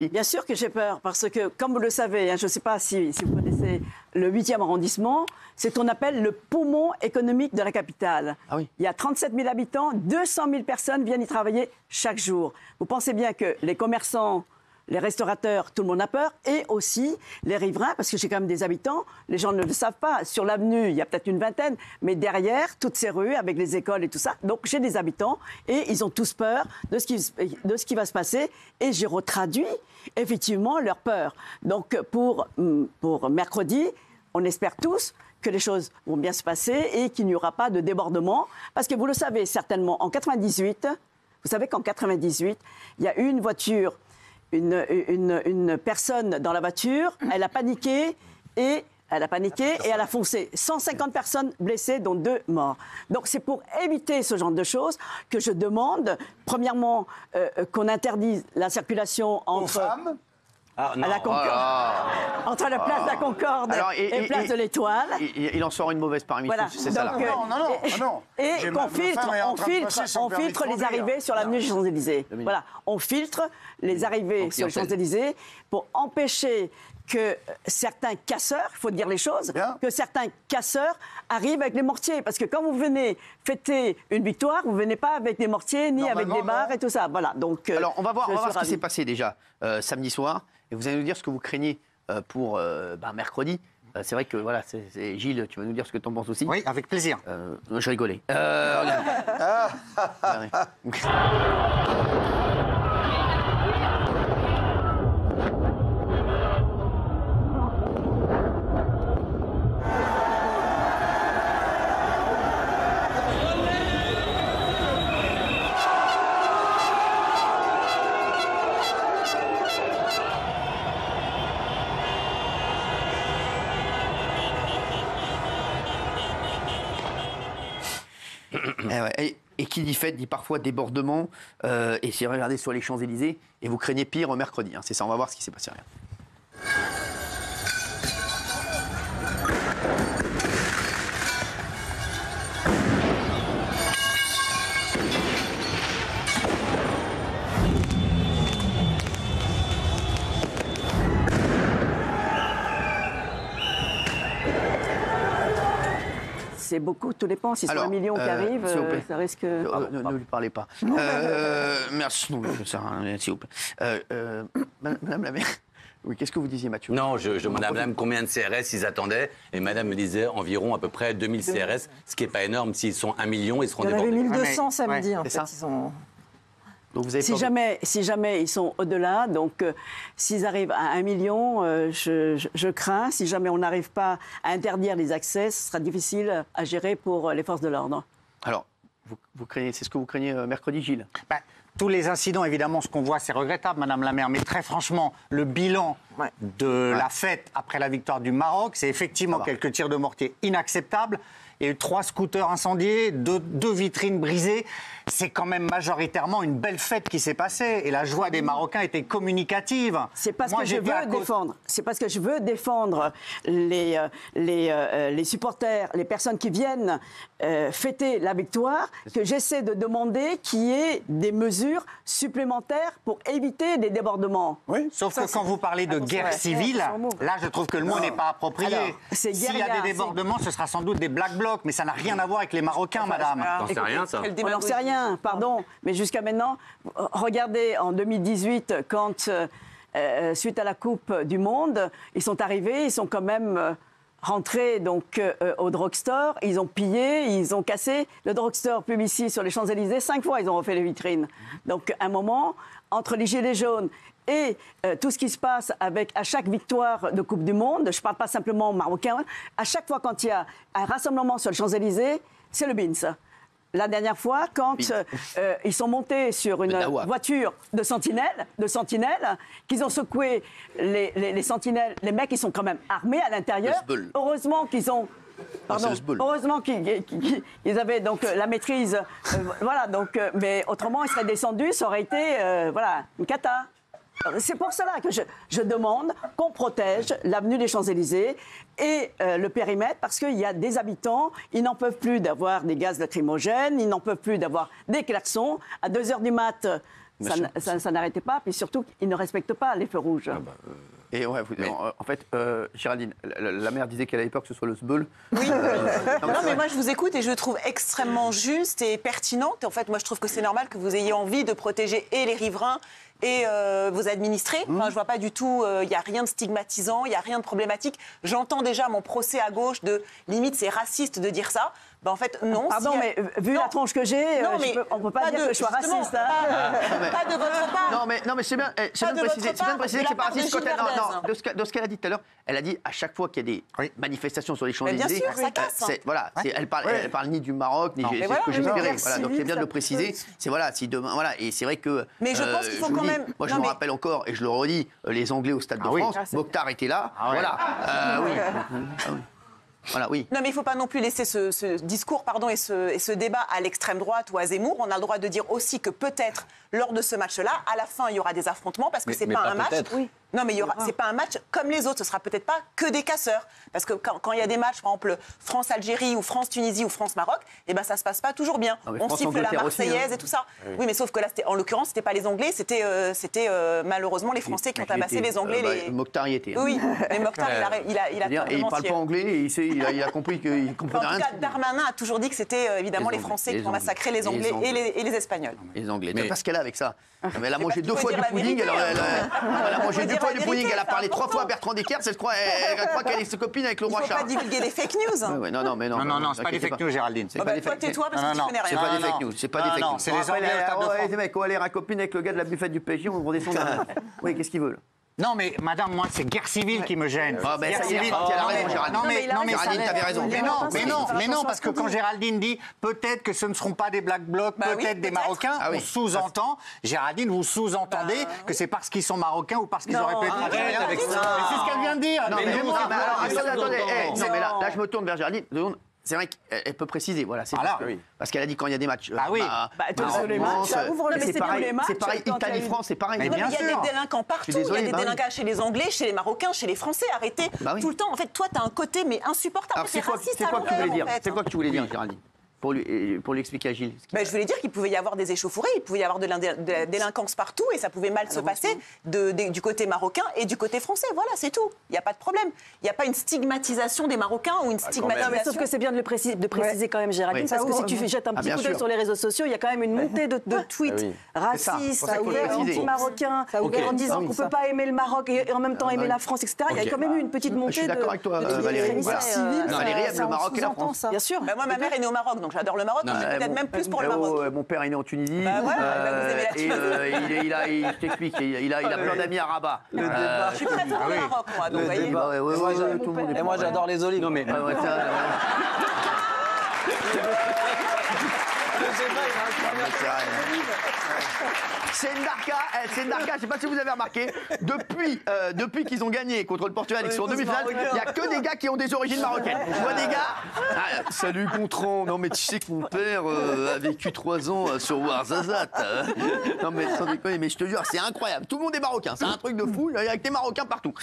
Bien sûr que j'ai peur, parce que, comme vous le savez, hein, je ne sais pas si vous connaissez le 8e arrondissement, c'est ce qu'on appelle le poumon économique de la capitale. Ah oui. Il y a 37 000 habitants, 200 000 personnes viennent y travailler chaque jour. Vous pensez bien que les commerçants, les restaurateurs, tout le monde a peur, et aussi les riverains, parce que j'ai quand même des habitants, les gens ne le savent pas. Sur l'avenue, il y a peut-être une vingtaine, mais derrière, toutes ces rues, avec les écoles et tout ça, donc j'ai des habitants, et ils ont tous peur de ce qui va se passer, et j'ai retraduit effectivement leur peur. Donc pour mercredi, on espère tous que les choses vont bien se passer et qu'il n'y aura pas de débordement, parce que vous le savez certainement, en 98, vous savez qu'en 98, il y a eu une voiture, une personne dans la voiture, elle a paniqué et elle a foncé. 150 personnes blessées, dont 2 morts. Donc c'est pour éviter ce genre de choses que je demande, premièrement, qu'on interdise la circulation entre... entre la place de la Concorde et la place de l'Étoile. Il en sort une mauvaise parmi tous, Voilà. c'est ça là. Non. Et qu'on filtre les arrivées sur l'avenue des Champs-Élysées. Voilà, on filtre les arrivées sur les Champs-Élysées pour empêcher que certains casseurs, il faut dire les choses, que certains casseurs arrivent avec les mortiers. Parce que quand vous venez fêter une victoire, vous ne venez pas avec des mortiers, ni avec des barres et tout ça. Voilà, donc, alors, on va voir ce qui s'est passé déjà samedi soir. Et vous allez nous dire ce que vous craignez pour mercredi. C'est vrai que, voilà, Gilles, tu vas nous dire ce que tu en penses aussi. Oui, avec plaisir. Je rigolais. Et qui dit fête dit parfois débordement. Et c'est regardez sur les Champs-Élysées et vous craignez pire mercredi. Hein, c'est ça, on va voir ce qui s'est passé. Rien. C'est beaucoup, tout dépend. Si c'est 1 million qui arrive, ça risque... Ne lui parlez pas. Merci, non, ça sert à rien, s'il vous plaît. Madame la maire, oui, qu'est-ce que vous disiez, Mathieu? Non, je demandais à madame combien de CRS ils attendaient, et madame me disait environ à peu près 2000 CRS, ce qui n'est pas énorme. S'ils sont 1 million, ils seront débordés. Il y en avait 1200 samedi, en fait. Donc vous avez si jamais ils sont au-delà, donc s'ils arrivent à 1 million, je crains. Si jamais on n'arrive pas à interdire les accès, ce sera difficile à gérer pour les forces de l'ordre. Alors, vous craignez, c'est ce que vous craignez mercredi, Gilles? Tous les incidents, évidemment, ce qu'on voit, c'est regrettable, Madame la maire. Mais très franchement, le bilan de la fête après la victoire du Maroc, c'est effectivement quelques tirs de mortier inacceptables. Il y a eu 3 scooters incendiés, 2 vitrines brisées. C'est quand même majoritairement une belle fête qui s'est passée. Et la joie des Marocains était communicative. C'est parce que je veux défendre. C'est parce que je veux défendre les supporters, les personnes qui viennent fêter la victoire, que j'essaie de demander qu'il y ait des mesures supplémentaires pour éviter des débordements. Oui. Sauf que quand vous parlez de guerre civile, là, je trouve que le mot n'est pas approprié. S'il y a des débordements, ce sera sans doute des black blocs, mais ça n'a rien à voir avec les Marocains, madame. T'en sais rien, ça? On n'en sait rien, pardon. Mais jusqu'à maintenant, regardez, en 2018, quand, suite à la Coupe du Monde, ils sont arrivés, ils sont quand même rentrés donc, au drugstore, ils ont pillé, ils ont cassé. Le drugstore Publicis sur les Champs-Élysées, 5 fois, ils ont refait les vitrines. Donc, à un moment, entre les gilets jaunes et tout ce qui se passe à chaque victoire de Coupe du Monde, je ne parle pas simplement marocain, à chaque fois quand il y a un rassemblement sur les Champs-Élysées, c'est le BINS. La dernière fois, quand ils sont montés sur une voiture de sentinelles, qu'ils ont secoué les sentinelles, les mecs, ils sont quand même armés à l'intérieur. Heureusement qu'ils ont... heureusement qu'ils avaient donc la maîtrise. Voilà, donc, mais autrement, ils seraient descendus, ça aurait été une cata. C'est pour cela que je demande qu'on protège l'avenue des Champs-Élysées et le périmètre, parce qu'il y a des habitants, ils n'en peuvent plus d'avoir des gaz lacrymogènes, ils n'en peuvent plus d'avoir des klaxons. À 2h du mat', ça n'arrêtait pas. Puis surtout, ils ne respectent pas les feux rouges. Et ouais, en fait, Géraldine, la mère disait qu'elle avait peur que ce soit le sbeul. Oui. Non, mais moi, je vous écoute et je le trouve extrêmement juste et pertinente. Et en fait, moi, je trouve que c'est normal que vous ayez envie de protéger et les riverains et vos administrés. Enfin, je vois pas du tout, il n'y a rien de stigmatisant, il n'y a rien de problématique. J'entends déjà mon procès à gauche de limite c'est raciste de dire ça. Ben, en fait, non. Pardon, mais vu la tronche que j'ai, on ne peut pas dire que je sois raciste. Pas de votre part. Non, mais c'est bien, de préciser que c'est pas raciste. De ce qu'elle a dit tout à l'heure, elle a dit à chaque fois qu'il y a des manifestations sur les Champs-Élysées. Bien sûr, ça casse. Voilà, elle parle ni du Maroc, ni c'est ce que j'espérais. Voilà, donc c'est bien de le préciser. C'est voilà, si demain, voilà, et c'est vrai que. Mais je pense qu'il faut quand même. Moi, je me rappelle encore, et je le redis, les Anglais au Stade de France, Mokhtar était là. Voilà. Voilà, oui. Non, mais il ne faut pas non plus laisser ce discours et ce débat à l'extrême droite ou à Zemmour. On a le droit de dire aussi que peut-être, lors de ce match-là, à la fin, il y aura des affrontements parce que ce n'est pas un match. Oui. Non, mais c'est pas un match comme les autres. Ce sera peut-être pas que des casseurs. Parce que quand il y a des matchs, par exemple, France-Algérie ou France-Tunisie ou France-Maroc, eh ben, ça se passe pas toujours bien. On siffle la Marseillaise et tout ça. Oui, mais sauf que là, en l'occurrence, c'était pas les Anglais, c'était malheureusement les Français qui ont tabassé les Anglais. Mokhtar y était. Oui, mais Mokhtar, il a il parle pas anglais, il a compris qu'il comprenait rien. En tout cas, Darmanin a toujours dit que c'était évidemment les Français qui ont massacré les Anglais et les Espagnols. Les Anglais. Mais parce qu'elle a avec ça. Elle a mangé 2 fois du pudding. Elle a mangé 2 fois du pudding. Elle a parlé 3 fois à Bertrand Descartes. Elle croit qu'elle est sa copine avec le roi Charles. Il ne faut pas divulguer des fake news. Non, c'est pas des fake news, Géraldine. Toi, tais-toi parce que tu connais rien. C'est pas des fake news. C'est pas des fake news. C'est les Anglais. Les mecs, on va aller à copine avec le gars de la buffette du PSG. On redescend. Oui, qu'est-ce qu'ils veulent? Non, mais madame, moi, c'est guerre civile qui me gêne. Ah, ben, ça y est, elle a raison, Géraldine. Non, mais Géraldine, t'avais raison. Mais non, parce que quand Géraldine dit peut-être que ce ne seront pas des Black Blocs, peut-être des Marocains, on sous-entend, Géraldine, vous sous-entendez que c'est parce qu'ils sont Marocains ou parce qu'ils auraient pu être Algériens. Mais c'est ce qu'elle vient de dire. Non, mais attendez, là, je me tourne vers Géraldine. C'est vrai qu'elle peut préciser, voilà. Parce qu'elle a dit quand il y a des matchs. Les matchs, ça ouvre le c'est pareil, Italie-France, c'est pareil. Mais il y a des délinquants partout. Il y a des délinquants chez les Anglais, chez les Marocains, chez les Français. Arrêtez tout le temps. En fait, toi, t'as un côté mais insupportable. C'est raciste à l'envers, en fait. C'est quoi que tu voulais dire, Géraldine? Pour lui expliquer à Gilles. Je voulais dire qu'il pouvait y avoir des échauffourées, il pouvait y avoir de la délinquance partout et ça pouvait mal se passer du côté marocain et du côté français. Voilà, c'est tout. Il n'y a pas de problème. Il n'y a pas une stigmatisation des Marocains ou une stigmatisation. Mais sauf que c'est bien de le préciser quand même, Géraldine, parce que si tu jettes un petit coup d'œil sur les réseaux sociaux, il y a quand même une montée de tweets racistes, anti-marocains, en disant qu'on ne peut pas aimer le Maroc et en même temps aimer la France, etc. Il y a quand même eu une petite montée de... Je suis d'accord avec toi, Valérie. Valérie aime le Maroc et la France. Bien sûr. Moi, ma mère est née au Maroc, donc j'adore le Maroc, peut-être même plus pour le Maroc. Mon père est né en Tunisie. Vous aimez la et je t'explique, il a plein d'amis à Rabat. Je suis prête pour le Maroc, moi, donc vous voyez. Et moi, j'adore les olives. Non, mais. C'est Ndarka, je ne sais pas si vous avez remarqué, depuis qu'ils ont gagné contre le Portugal et qu'ils sont en demi-finale, il n'y a que des gars qui ont des origines marocaines. Je vois des gars. Salut Gontran, non mais tu sais que mon père a vécu 3 ans sur Ouarzazate. Non mais sans déconner, mais je te jure, c'est incroyable. Tout le monde est marocain, c'est un truc de fou, il y a que des Marocains partout.